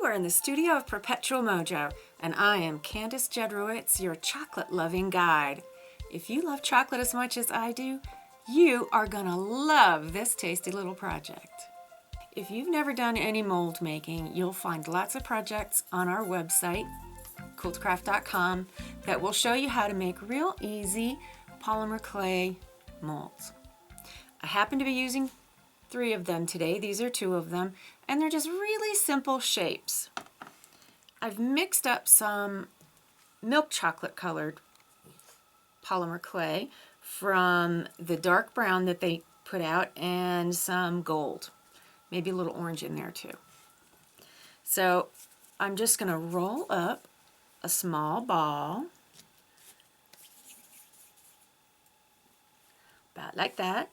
are in the studio of Perpetual Mojo, and I am Candace Jedrowicz, your chocolate-loving guide. If you love chocolate as much as I do, you are gonna love this tasty little project. If you've never done any mold making, you'll find lots of projects on our website, cooltocraft.com, that will show you how to make real easy polymer clay molds. I happen to be using 3 of them today. These are 2 of them, and they're just really simple shapes. I've mixed up some milk chocolate colored polymer clay from the dark brown that they put out and some gold, maybe a little orange in there too. So I'm just going to roll up a small ball, about like that,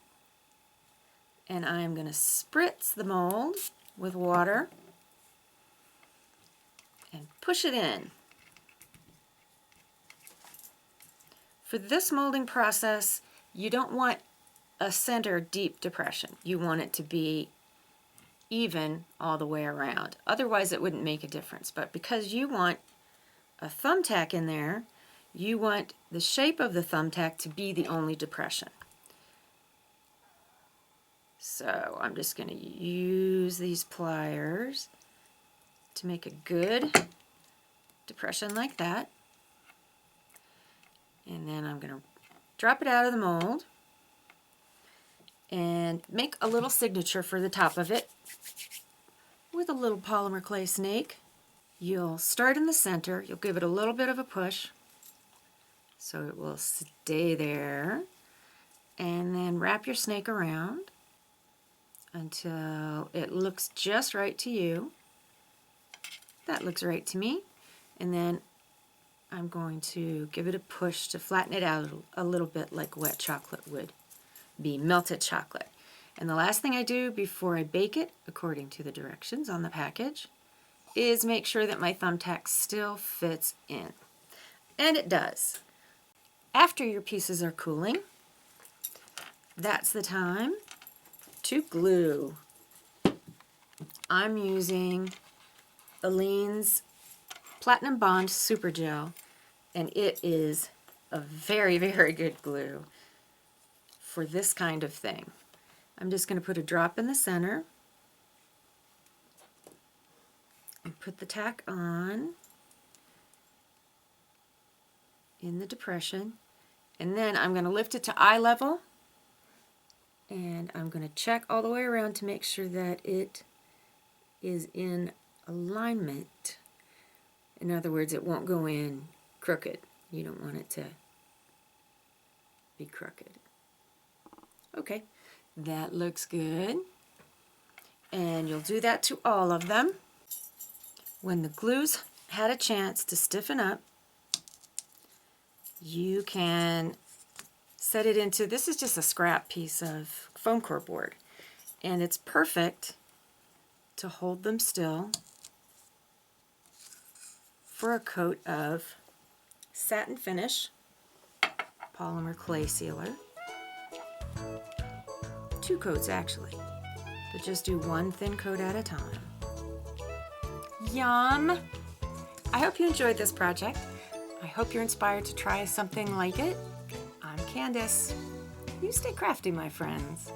and I'm going to spritz the mold with water and push it in. For this molding process, you don't want a center deep depression. You want it to be even all the way around. Otherwise, it wouldn't make a difference. But because you want a thumbtack in there, you want the shape of the thumbtack to be the only depression. So I'm just going to use these pliers to make a good depression like that. And then I'm going to drop it out of the mold and make a little signature for the top of it with a little polymer clay snake. You'll start in the center. You'll give it a little bit of a push so it will stay there. And then wrap your snake around until it looks just right to you. That looks right to me. And then I'm going to give it a push to flatten it out a little bit like wet chocolate would be, melted chocolate. And the last thing I do before I bake it, according to the directions on the package, is make sure that my thumbtack still fits in. And it does. After your pieces are cooling, that's the time to glue. I'm using Aleene's Platinum Bond Super Gel, and it is a very, very good glue for this kind of thing. I'm just going to put a drop in the center and put the tack on in the depression, and then I'm going to lift it to eye level, and I'm going to check all the way around to make sure that it is in alignment. In other words, it won't go in crooked. You don't want it to be crooked. Okay, that looks good. And you'll do that to all of them. When the glue's had a chance to stiffen up, you can set it into, this is just a scrap piece of foam core board, and it's perfect to hold them still for a coat of satin finish polymer clay sealer. 2 coats actually, but just do 1 thin coat at a time. Yum! I hope you enjoyed this project. I hope you're inspired to try something like it. I'm Candace. You stay crafty, my friends.